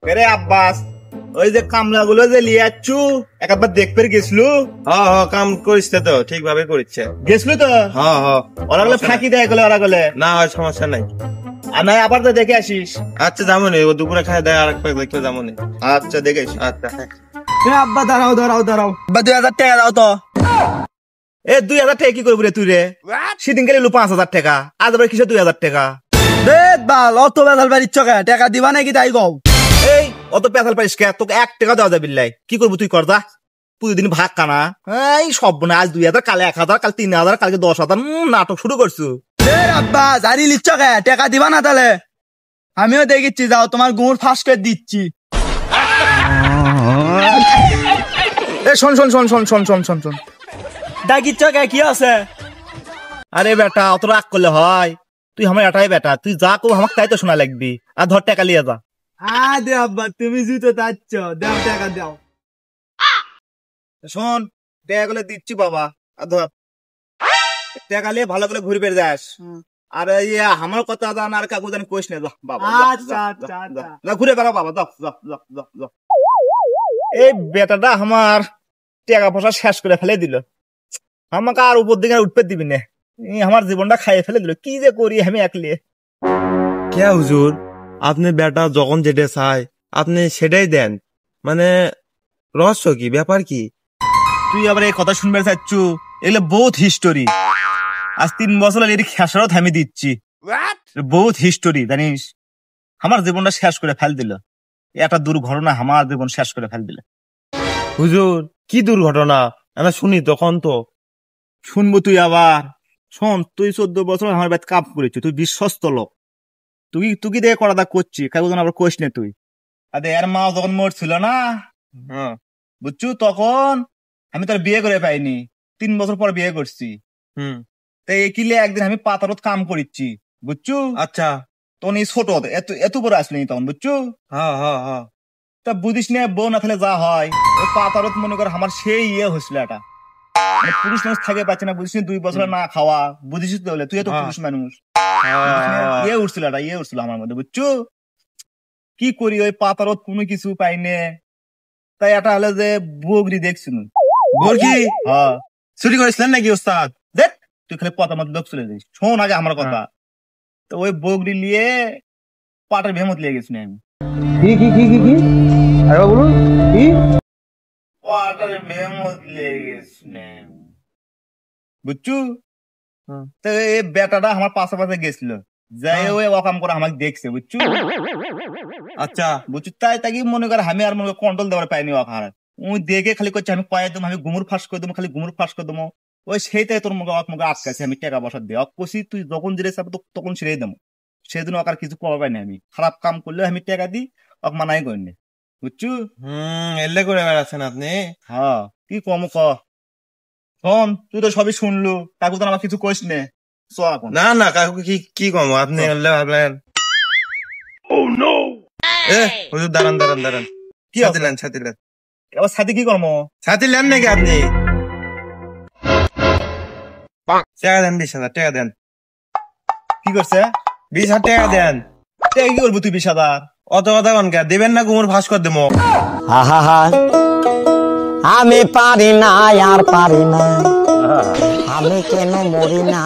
রে আব্বাস, ওই যে কামলা গুলো যে লিয়ে যাচ্ছু একবার দেখতে গেছলু? কাম করিস তো, ঠিকভাবে করিচ্ছে। গেছলু তো? ওরা গুলো ফাঁকি দেয় গেলে, ওরা গেলে না, সমস্যা নাই। আর নাই আবার তো দেখে আসিস। আচ্ছা যাবো নি, ও দুপুরে খাই দেয়, আর একবার দেখতে যাবো নি। আচ্ছা দেখে আসিস। আচ্ছা আব্বা দাঁড়াও দাঁড়াও দাঁড়াও, আব্বা 2000 টাকা দাও তো। 2000 টাকা কি করবি রে তুই রে? সেদিন গেলে 5000 টাকা, আজ আবার কিসে 2000 টাকা? অত বেজাল বাড়ির চকে টাকা দিবা নাকি তাই কও? এই অত পেঁচাল পারিস কে? তোকে 1 টাকা দেওয়া যাবে বিল্লাই। কি করবি তুই? কর দা, প্রতিদিন ভাগ কানা। এই সব না, আজ 2000, কাল 1000, কাল 3000, কালকে 10,000 নাটক শুরু করছু। আব্বা জারি লিচ্ছ কে? টাকা দিবা না তাহলে? আমিও দেখিচ্ছি, যাও তোমার গুড় ফাঁস করে দিচ্ছি। শোন শোন শোন শোন শোন শোন শোন শোন ডাকিচ্ছ কে? কি আছে? আরে বেটা, অত রাগ করলে হয়? তুই আমার এটাই বেটা, তুই যা কো আমাকে তাই তো শোনা লাগবি। আর ধর টাকা লিয়ে যা। দে আব্বা, তুমি জুতো চাচ্ছ, দাও টাকা দাও। শোন, টাকা গুলো দিচ্ছি বাবা। আর ধর টাকা লিয়ে ভালো করে ঘুরে বেড়ে যাস। আর আমার কথা জান আর কাকু জানি কোশ না, বাবা ঘুরে বেড়াও বাবা। এই বেটাটা আমার টাকা পয়সা শেষ করে ফেলে দিল, আমাকে আর উপর দিকে উঠতে দিবি না। আমার জীবনটা খাইয়ে ফেলে দিল, কি যে করি আমি একলি। কে হুজুর, আপনি বেটা যখন যেটা চাই আপনি সেটাই দেন, মানে রহস্য কি, ব্যাপার কি? তুই আবার এই কথা শুনবে চাচ্ছু? এগুলো বহুত হিস্টোরি। আজ 3 বছর এর খেসারত আমি দিচ্ছি। বহুত হিস্টোরি জানিস, আমার জীবনটা শেষ করে ফেল দিল। একটা দুর্ঘটনা আমার জীবন শেষ করে ফেল দিল। হুজুর কি দুর্ঘটনা? আমি শুনি তখন তো। শুনবো তুই আবার? শোন, তুই 14 বছর আমার বাড়িতে কাম করেছি, তুই বিশ্বস্ত লোক। তুই দেখে করাটা করছি, কাকু আবার কোশ নে তুই। আরে এর মা যখন মরছিল না, বুঝছু, তখন আমি তোর বিয়ে করে পাইনি। 3 বছর পর বিয়ে করছি। তাই কিলে একদিন আমি পাতারত কাম করিচ্ছি, বুঝছু? আচ্ছা, তখন এই ছোট এত বড় আসলি তখন, বুঝছু? তা বুঝিস না, বউ না থাকলে যা হয়। ওই পাতারত মনে কর আমার সেই হয়েছিল এটা, মানে পুরুষ মানুষ থাকে পাচ্ছে না, বুঝিস 2 বছর না খাওয়া, বুঝিস তো? তুই তো পুরুষ মানুষ, উঠছিল এটা, উঠছিল আমার মধ্যে, বুঝছু? কি করি, ওই পাতারত কোনো কিছু পাইনে। তাই এটা হলে যে বগরি দেখছিল। বর্গি? হ্যাঁ। চুরি করেছিলেন নাকি ওস্তাদ? দেখ, তুই খালি পথ আমার লোক চলে যাইস। শোন আগে আমার কথা। তো ওই বগরি নিয়ে পাটের ভেমত লিয়ে গেছি আমি। কি আরে বলুন কি? পাটের ভেমত লিয়ে গেছি, বুঝছু? তো এই বেটাটা আমার পাশে গেছিল, যাই ওই ওকাম করে আমাকে দেখছে, বুঝছু? আচ্ছা, বুঝছু? তাই মনে করে আমি আর মনে কন্ট্রোল দেওয়ার পাইনি ওখানে। ওই দেখে খালি করছে আমি কয়ে দেবো, আমি গুমুর ফাঁস করে দেবো, খালি গুমুর ফাঁস করে দেবো। ওই সেইটাই তোর মুখে আটকাছে, আমি টাকা পয়সা দিয়ে কষি, তুই যখন যেতে চাবো তখন ছেড়ে দেবো। সেদিন ওকে আর কিছু পাওয়া পাইনি আমি। খারাপ কাম করলে আমি টাকা দিই, ওকে মানাই করিনি, বুঝছু? এলে করে বেড়াচ্ছেন আপনি। হ্যাঁ, কি কম ক। শোন, তুই তো সবই শুনলু, কাকু তো আমার কিছু কইস নে। না না কাকু, কি কম আপনি এলে ভাবলেন। হুজুর দাঁড়ান দাঁড়ান দাঁড়ান, কি দিলেন ছাতি লেন? আবার সাথে কি করবো? ছাতি লেন নাকি আপনি? টাকা দেন, 20,000 টাকা দেন। কি করছে? 20,000 টাকা দেন। কি করবো তুই 20,000? অত কথা কনকা দেবেন না, গুমুর ফাঁস করে দেবো। আমি পারি না আর পারি না, আমি কেন মরি না।